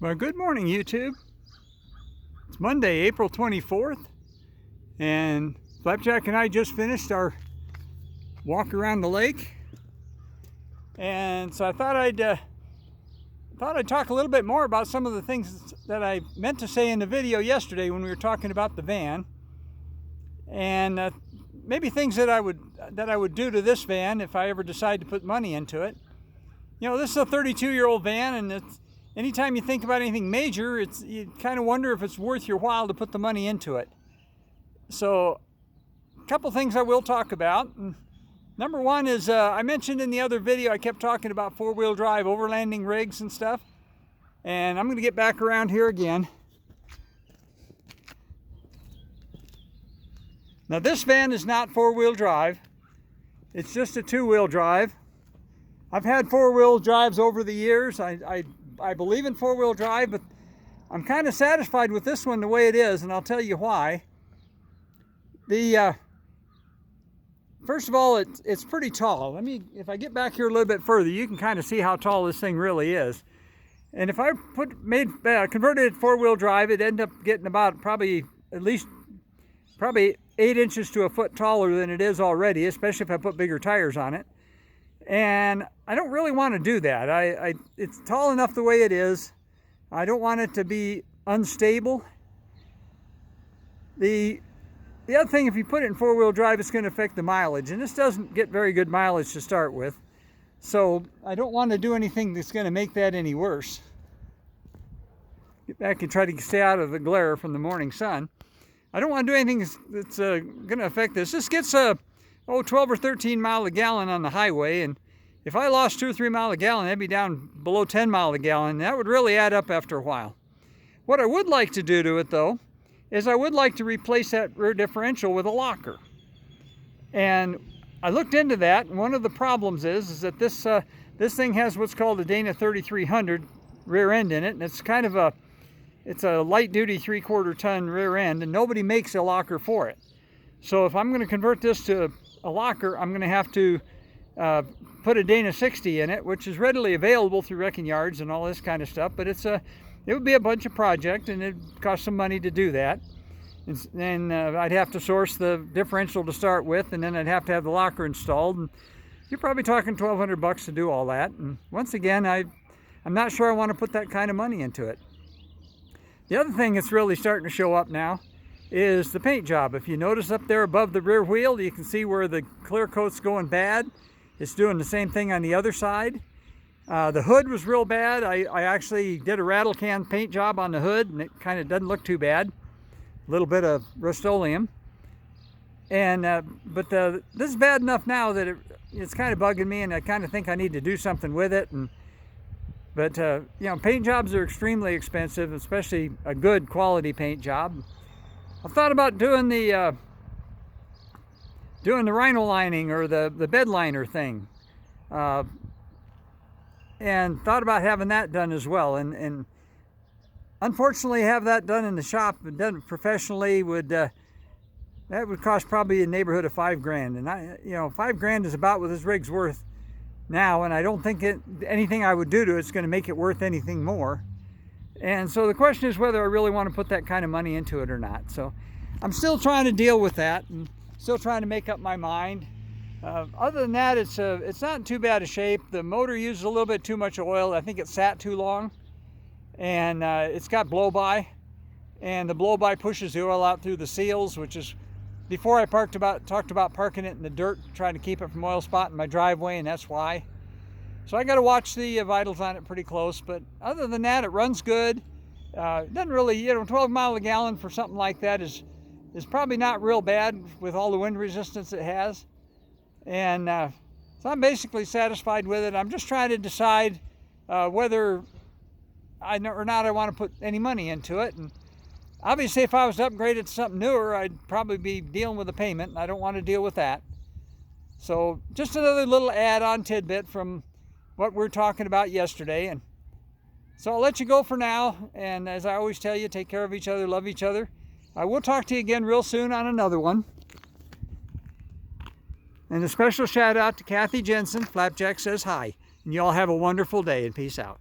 Well, good morning, YouTube. It's Monday, April 24th, and Flapjack and I just finished our walk around the lake. And so I thought I'd talk a little bit more about some of the things that I meant to say in the video yesterday when we were talking about the van, and maybe things that I would do to this van if I ever decide to put money into it. You know, this is a 32-year-old van, and anytime you think about anything major, you kind of wonder if it's worth your while to put the money into it. So, a couple things I will talk about. Number one is, I mentioned in the other video, I kept talking about four-wheel drive overlanding rigs and stuff. And I'm going to get back around here again. Now, this van is not four-wheel drive. It's just a two-wheel drive. I've had four-wheel drives over the years. I believe in four-wheel drive, but I'm kind of satisfied with this one the way it is, and I'll tell you why. First of all, it's pretty tall. If I get back here a little bit further, you can kind of see how tall this thing really is. And if I converted it four-wheel drive, it'd end up getting about probably 8 inches to a foot taller than it is already, especially if I put bigger tires on it. And I don't really want to do that. It's tall enough the way it is. I don't want it to be unstable. The other thing, if you put it in four-wheel drive, it's going to affect the mileage. And this doesn't get very good mileage to start with. So I don't want to do anything that's going to make that any worse. Get back and try to stay out of the glare from the morning sun. I don't want to do anything that's going to affect this. This gets 12 or 13 miles a gallon on the highway, and if I lost 2 or 3 miles a gallon, that'd be down below 10 miles a gallon. That would really add up after a while. What I would like to do to it, though, is I would like to replace that rear differential with a locker. And I looked into that, and one of the problems is that this thing has what's called a Dana 3300 rear end in it, and it's kind of a light-duty 3/4 ton rear end, and nobody makes a locker for it. So if I'm going to convert this to a locker, I'm going to have to put a Dana 60 in it, which is readily available through wrecking yards and all this kind of stuff, but it would be a bunch of project, and it'd cost some money to do that. And I'd have to source the differential to start with, and then I'd have to have the locker installed, and you're probably talking $1,200 to do all that. And once again, I'm not sure I want to put that kind of money into it. The other thing that's really starting to show up now is the paint job. If you notice up there above the rear wheel, you can see where the clear coat's going bad. It's doing the same thing on the other side. The hood was real bad. I actually did a rattle can paint job on the hood, and it kind of doesn't look too bad. A little bit of Rust-Oleum. And but this is bad enough now that it's kind of bugging me, and I kind of think I need to do something with it. But you know, paint jobs are extremely expensive, especially a good quality paint job. I've thought about doing the Rhino lining or the bed liner thing, and thought about having that done as well. And unfortunately, have that done in the shop and done professionally that would cost probably a neighborhood of $5 grand. And $5 grand is about what this rig's worth now, and I don't think anything I would do to it's going to make it worth anything more. And so the question is whether I really want to put that kind of money into it or not. So I'm still trying to deal with that and still trying to make up my mind. Other than that, it's not in too bad a shape. The motor uses a little bit too much oil. I think it sat too long, and it's got blow-by, and the blow-by pushes the oil out through the seals, which is, before I talked about parking it in the dirt, trying to keep it from oil spot in my driveway, and that's why. So I got to watch the vitals on it pretty close, but other than that, it runs good. Doesn't really, 12 miles a gallon for something like that is probably not real bad with all the wind resistance it has. And so I'm basically satisfied with it. I'm just trying to decide whether or not I want to put any money into it. And obviously, if I was to upgrade it to something newer, I'd probably be dealing with a payment, and I don't want to deal with that. So just another little add-on tidbit from what we're talking about yesterday. And so I'll let you go for now. And as I always tell you, take care of each other, love each other. I will talk to you again real soon on another one. And a special shout out to Kathy Jensen. Flapjack says hi. And you all have a wonderful day, and peace out.